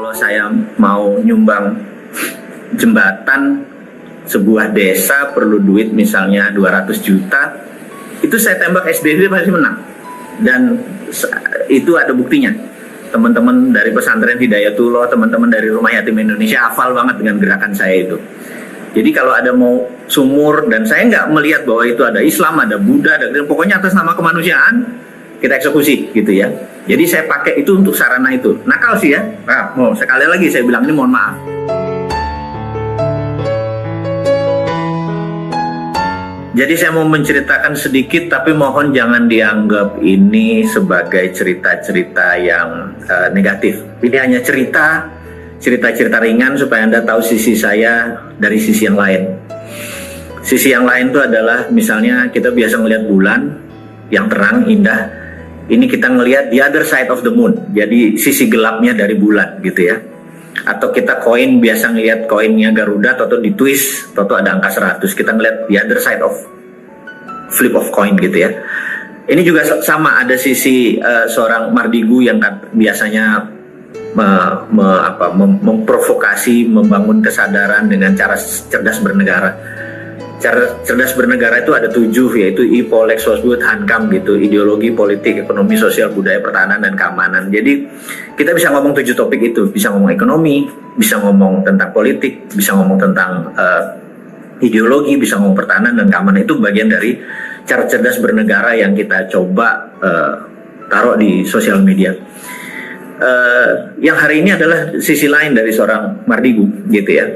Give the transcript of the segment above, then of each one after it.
Kalau saya mau nyumbang jembatan sebuah desa perlu duit misalnya 200 juta, itu saya tembak SBY pasti menang. Dan itu ada buktinya. Teman-teman dari pesantren Hidayatullah, teman-teman dari Rumah Yatim Indonesia hafal banget dengan gerakan saya itu. Jadi kalau ada mau sumur, dan saya nggak melihat bahwa itu ada Islam, ada Buddha, pokoknya atas nama kemanusiaan, kita eksekusi gitu ya. Jadi saya pakai itu untuk sarana itu. Nakal sih ya. Nah, sekali lagi saya bilang ini mohon maaf. Jadi saya mau menceritakan sedikit, tapi mohon jangan dianggap ini sebagai cerita-cerita yang negatif. Ini hanya cerita-cerita ringan supaya Anda tahu sisi saya dari sisi yang lain. Sisi yang lain itu adalah misalnya kita biasa melihat bulan yang terang, indah. Ini kita ngelihat the other side of the moon. Jadi sisi gelapnya dari bulan gitu ya. Atau kita koin biasa ngelihat koinnya Garuda, atau di twist, atau ada angka 100. Kita ngelihat the other side of flip of coin gitu ya. Ini juga sama, ada sisi seorang Mardigu yang biasanya memprovokasi, membangun kesadaran dengan cara cerdas bernegara. Cara cerdas bernegara itu ada 7, yaitu IPO, Lex Sosbud, Hankam gitu, ideologi, politik, ekonomi, sosial, budaya, pertahanan, dan keamanan. Jadi kita bisa ngomong 7 topik itu, bisa ngomong ekonomi, bisa ngomong tentang politik, bisa ngomong tentang ideologi, bisa ngomong pertahanan dan keamanan. Itu bagian dari cara cerdas bernegara yang kita coba taruh di sosial media. Yang hari ini adalah sisi lain dari seorang Mardigu gitu ya.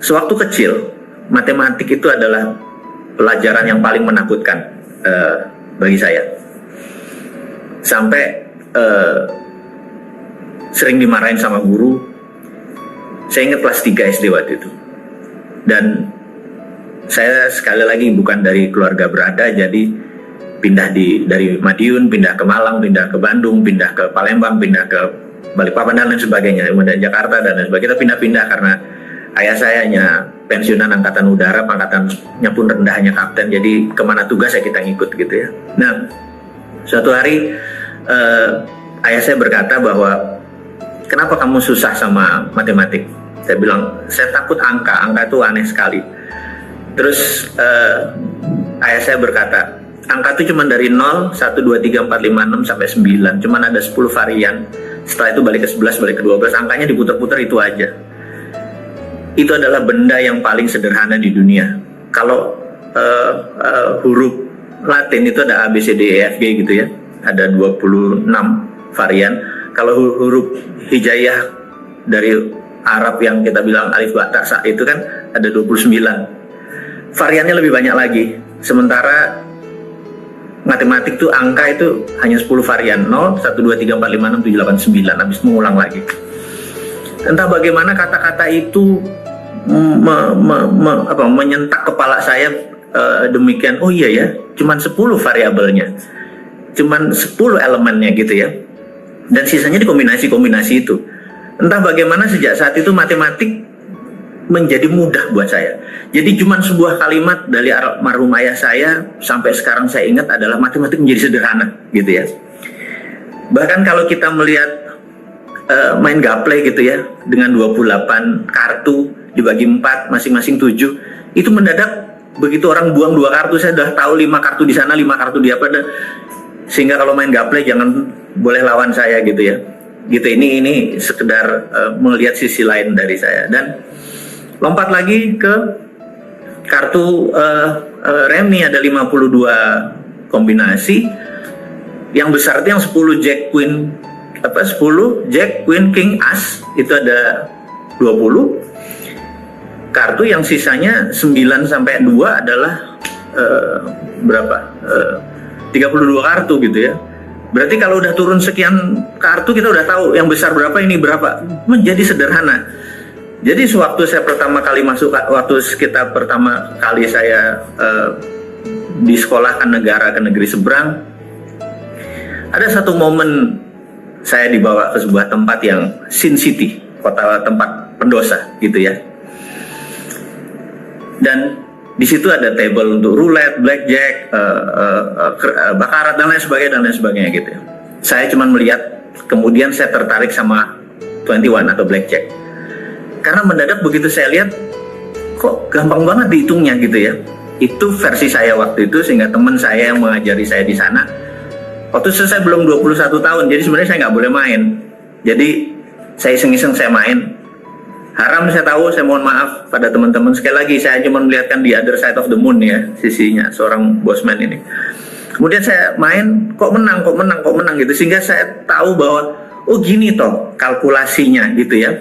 Sewaktu kecil, matematik itu adalah pelajaran yang paling menakutkan bagi saya. Sampai sering dimarahin sama guru. Saya ingat kelas 3 SD waktu itu. Dan saya sekali lagi bukan dari keluarga berada, jadi pindah dari Madiun, pindah ke Malang, pindah ke Bandung, pindah ke Palembang, pindah ke Balikpapan dan lain sebagainya, kemudian Jakarta dan lain sebagainya. Kita pindah-pindah karena ayah saya hanya pensiunan angkatan udara, pangkatannya pun rendah, hanya kapten. Jadi kemana tugas ya kita ngikut gitu ya. Nah, suatu hari ayah saya berkata bahwa kenapa kamu susah sama matematik? Saya bilang, saya takut angka itu aneh sekali. Terus ayah saya berkata, angka itu cuma dari 0, 1, 2, 3, 4, 5, 6 sampai 9. Cuma ada 10 varian. Setelah itu balik ke 11, balik ke 12. Angkanya diputar-putar itu aja. Itu adalah benda yang paling sederhana di dunia. Kalau huruf Latin itu ada A, B, C, D, E, F, G gitu ya. Ada 26 varian. Kalau huruf hijaiyah dari Arab yang kita bilang alif, ba, ta, sa itu kan ada 29. Variannya lebih banyak lagi. Sementara matematik tuh angka itu hanya 10 varian. 0, 1, 2, 3, 4, 5, 6, 7, 8, 9. Habis mengulang lagi. Entah bagaimana kata-kata itu menyentak kepala saya demikian. Oh iya ya, cuman 10 variabelnya, cuman 10 elemennya gitu ya, dan sisanya dikombinasi-kombinasi itu. Entah bagaimana sejak saat itu matematik menjadi mudah buat saya. Jadi cuman sebuah kalimat dari almarhum ayah saya sampai sekarang saya ingat adalah matematik menjadi sederhana gitu ya. Bahkan kalau kita melihat main gaple gitu ya, dengan 28 kartu dibagi 4, masing-masing 7, itu mendadak begitu orang buang 2 kartu, saya udah tahu 5 kartu di sana, 5 kartu di apa. Sehingga kalau main gaple jangan boleh lawan saya gitu ya. Gitu, ini sekedar melihat sisi lain dari saya. Dan lompat lagi ke kartu remi, ada 52 kombinasi. Yang besar itu yang 10 Jack Queen, 10 Jack Queen King As, itu ada 20 kartu. Yang sisanya 9 sampai 2 adalah berapa? 32 kartu gitu ya. Berarti kalau udah turun sekian kartu kita udah tahu yang besar berapa, ini berapa. Menjadi sederhana. Jadi sewaktu saya pertama kali masuk, waktu sekitar pertama kali saya disekolahkan negara ke negeri seberang, ada satu momen saya dibawa ke sebuah tempat yang Sin City, kota tempat pendosa gitu ya. Dan di situ ada table untuk roulette, blackjack, bakarat dan lain sebagainya gitu ya. Saya cuma melihat Kemudian saya tertarik sama 21 atau blackjack. Karena mendadak begitu saya lihat, kok gampang banget dihitungnya gitu ya. Itu versi saya waktu itu, sehingga teman saya yang mengajari saya di sana, waktu itu saya belum 21 tahun, jadi sebenarnya saya nggak boleh main. Jadi saya iseng-iseng saya main. Haram saya tahu, saya mohon maaf pada teman-teman. Sekali lagi saya cuma melihatkan di other side of the moon ya, sisinya seorang bosman ini. Kemudian saya main, kok menang gitu. Sehingga saya tahu bahwa, oh gini toh kalkulasinya gitu ya.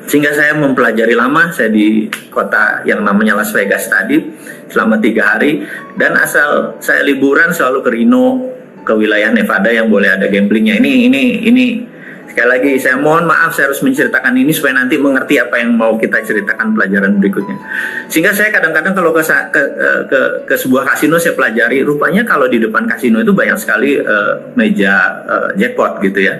Sehingga saya mempelajari lama, saya di kota yang namanya Las Vegas tadi selama 3 hari. Dan asal saya liburan selalu ke Reno, ke wilayah Nevada yang boleh ada gamblingnya. Ini sekali lagi saya mohon maaf, saya harus menceritakan ini supaya nanti mengerti apa yang mau kita ceritakan pelajaran berikutnya. Sehingga saya kadang-kadang kalau ke sebuah kasino saya pelajari, rupanya kalau di depan kasino itu banyak sekali meja jackpot gitu ya.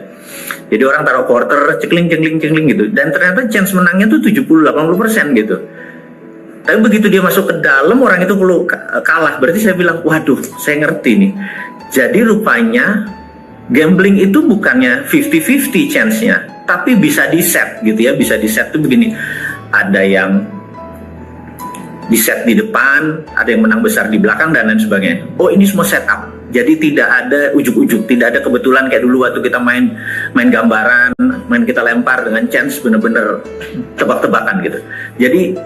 Jadi orang taruh quarter, cekling gitu. Dan ternyata chance menangnya tuh 70-80% gitu. Tapi begitu dia masuk ke dalam, orang itu perlu kalah. Berarti saya bilang, waduh, saya ngerti nih. Jadi rupanya gambling itu bukannya 50-50 chance-nya, tapi bisa di-set gitu ya. Bisa di-set tuh begini, ada yang di-set di depan, ada yang menang besar di belakang, dan lain sebagainya. Oh, ini semua setup. Jadi tidak ada ujuk-ujuk, tidak ada kebetulan kayak dulu waktu kita main gambaran, main kita lempar dengan chance bener-bener tebak-tebakan gitu. Jadi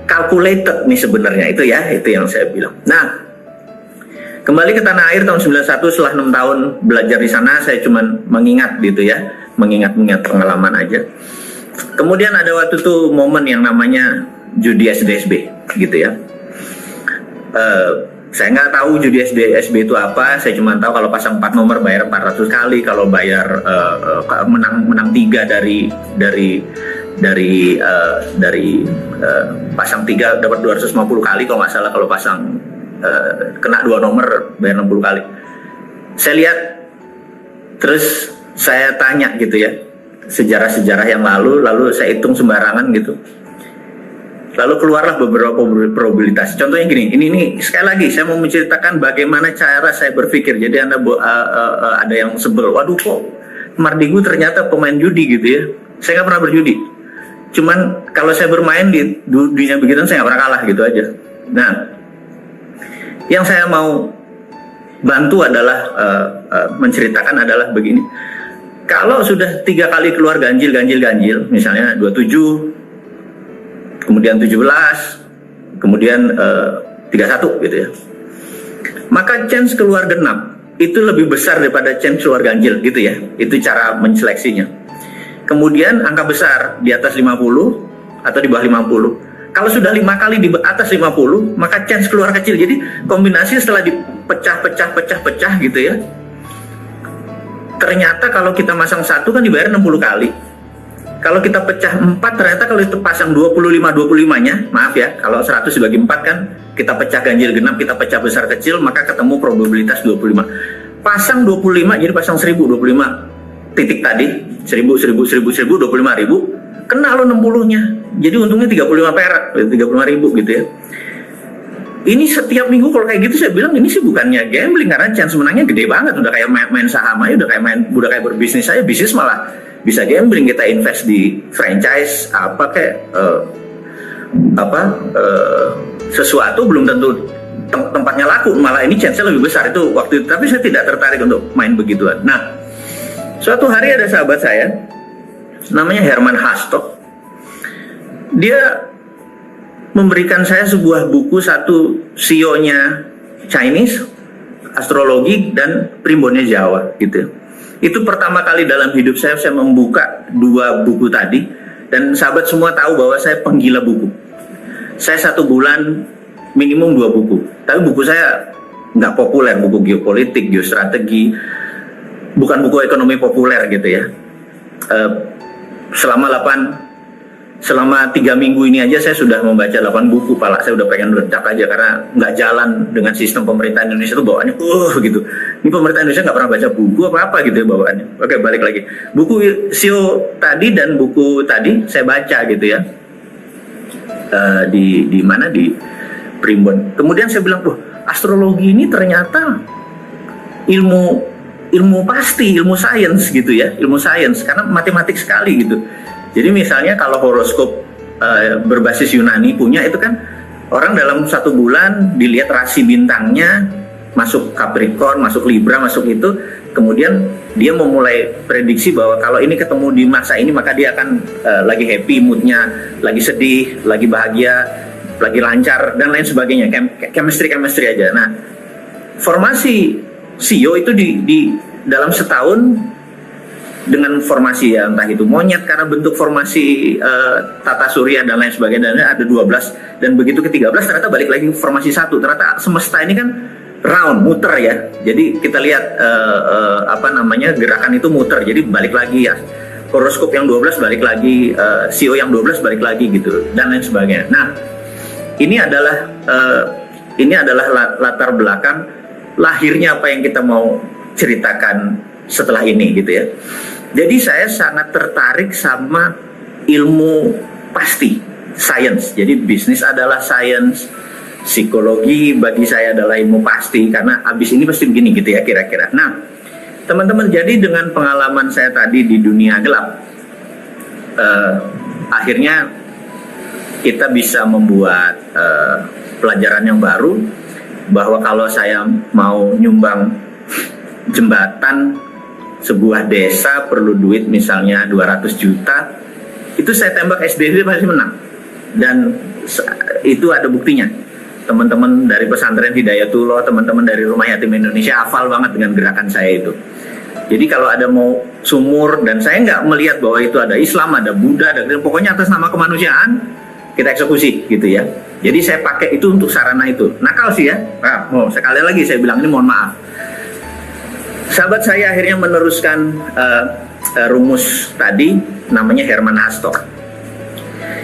calculated nih sebenarnya, itu ya, itu yang saya bilang. Nah, kembali ke tanah air tahun 91, setelah 6 tahun belajar di sana, saya cuma mengingat gitu ya, mengingat pengalaman aja. Kemudian ada waktu itu momen yang namanya judi SDSB gitu ya. Saya nggak tahu judi SDSB itu apa, saya cuma tahu kalau pasang 4 nomor bayar 400 kali, kalau bayar menang 3 dari pasang 3 dapat 250 kali kalau nggak salah, kalau pasang kena 2 nomor bayar 60 kali. Saya lihat, terus saya tanya gitu ya, sejarah-sejarah yang lalu saya hitung sembarangan gitu. Lalu keluarlah beberapa probabilitas. Contohnya gini, ini sekali lagi saya mau menceritakan bagaimana cara saya berpikir. Jadi Anda ada yang sebel, waduh kok Mardigu ternyata pemain judi gitu ya. Saya nggak pernah berjudi. Cuman kalau saya bermain di dunia begitu saya nggak pernah kalah gitu aja. Nah, yang saya mau bantu adalah menceritakan adalah begini. Kalau sudah 3 kali keluar ganjil, misalnya 27, kemudian 17, kemudian 31 gitu ya. Maka chance keluar genap itu lebih besar daripada chance keluar ganjil gitu ya. Itu cara menseleksinya. Kemudian angka besar di atas 50 atau di bawah 50. Kalau sudah 5 kali di atas 50, maka chance keluar kecil. Jadi kombinasi setelah dipecah gitu ya. Ternyata kalau kita masang 1 kan dibayar 60 kali. Kalau kita pecah 4, ternyata kalau itu pasang 25-25-nya, maaf ya, kalau 100 dibagi 4 kan, kita pecah ganjil genap, kita pecah besar kecil, maka ketemu probabilitas 25. Pasang 25, jadi pasang 1000, 25 titik tadi, 1000, 25.000, kena lo 60-nya. Jadi untungnya 35 perak, 35.000 gitu ya. Ini setiap minggu kalau kayak gitu saya bilang ini sih bukannya gambling, karena chance menangnya gede banget, udah kayak main saham aja, udah kayak berbisnis aja, bisnis malah bisa gambling. Kita invest di franchise apa kayak sesuatu belum tentu tempatnya laku, malah ini chance-nya lebih besar itu waktu itu. Tapi saya tidak tertarik untuk main begituan. Nah, suatu hari ada sahabat saya namanya Herman Hastok. Dia memberikan saya sebuah buku, satu sionya Chinese, astrologi, dan primbonnya Jawa gitu. Itu pertama kali dalam hidup saya membuka 2 buku tadi, dan sahabat semua tahu bahwa saya penggila buku. Saya 1 bulan minimum 2 buku, tapi buku saya nggak populer, buku geopolitik, geostrategi, bukan buku ekonomi populer gitu ya. Selama 3 minggu ini aja saya sudah membaca 8 buku, pala saya udah pengen meledak aja karena nggak jalan dengan sistem pemerintah Indonesia tuh bawaannya gitu. Ini pemerintah Indonesia nggak pernah baca buku apa gitu ya bawaannya. Oke, balik lagi. Buku Sio tadi dan buku tadi saya baca gitu ya. Di mana, di Primbon. Kemudian saya bilang, astrologi ini ternyata ilmu ilmu pasti, ilmu sains gitu ya, ilmu sains karena matematik sekali gitu. Jadi misalnya kalau horoskop berbasis Yunani punya itu kan orang dalam 1 bulan dilihat rasi bintangnya, masuk Capricorn, masuk Libra, masuk itu, kemudian dia memulai prediksi bahwa kalau ini ketemu di masa ini maka dia akan lagi happy moodnya, lagi sedih, lagi bahagia, lagi lancar dan lain sebagainya. Chemistry aja. Nah, formasi Sio itu di dalam setahun dengan formasi ya, entah itu monyet karena bentuk formasi tata surya dan lain sebagainya, dan ada 12, dan begitu ke 13 ternyata balik lagi formasi 1. Ternyata semesta ini kan round, muter ya. Jadi kita lihat gerakan itu muter. Jadi balik lagi ya. Horoskop yang 12 balik lagi, Sio yang 12 balik lagi gitu dan lain sebagainya. Nah, ini adalah latar belakang lahirnya apa yang kita mau ceritakan setelah ini gitu ya. Jadi saya sangat tertarik sama ilmu pasti, sains. Jadi bisnis adalah sains, psikologi bagi saya adalah ilmu pasti karena abis ini pasti begini gitu ya kira-kira. Nah, teman-teman, jadi dengan pengalaman saya tadi di dunia gelap, akhirnya kita bisa membuat pelajaran yang baru bahwa kalau saya mau nyumbang jembatan sebuah desa perlu duit misalnya 200 juta, itu saya tembak SDB pasti menang. Dan itu ada buktinya. Teman-teman dari pesantren Hidayatullah, teman-teman dari Rumah Yatim Indonesia hafal banget dengan gerakan saya itu. Jadi kalau ada mau sumur, dan saya nggak melihat bahwa itu ada Islam, ada Buddha, ada pokoknya atas nama kemanusiaan kita eksekusi gitu ya. Jadi saya pakai itu untuk sarana itu. Nakal sih ya. Sekali lagi saya bilang ini mohon maaf. Sahabat saya akhirnya meneruskan rumus tadi, namanya Herman Hastok.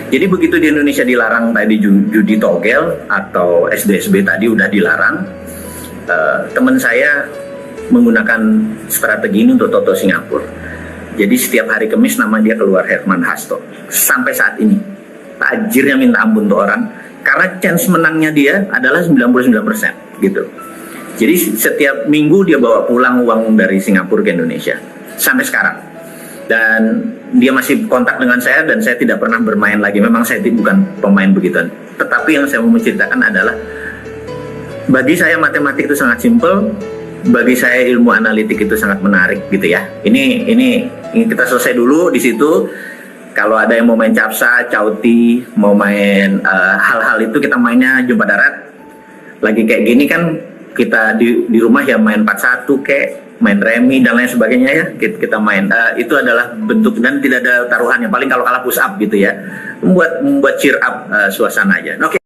Jadi begitu di Indonesia dilarang tadi judi togel atau SDSB tadi udah dilarang, teman saya menggunakan strategi ini untuk Toto Singapura. Jadi setiap hari Kamis nama dia keluar Herman Hastok. Sampai saat ini tajirnya minta ampun tuh orang, karena chance menangnya dia adalah 99% gitu. Jadi setiap minggu dia bawa pulang uang dari Singapura ke Indonesia sampai sekarang. Dan dia masih kontak dengan saya dan saya tidak pernah bermain lagi. Memang saya bukan pemain begituan. Tetapi yang saya mau menceritakan adalah bagi saya matematik itu sangat simpel, bagi saya ilmu analitik itu sangat menarik gitu ya. Ini kita selesai dulu di situ. Kalau ada yang mau main capsa, cauti, mau main hal-hal itu kita mainnya jumpa darat. Lagi kayak gini kan kita di rumah ya main 41 kayak main remi dan lain sebagainya ya, kita main itu adalah bentuk dan tidak ada taruhannya, paling kalau kalah push up gitu ya, membuat cheer up suasana aja. Oke.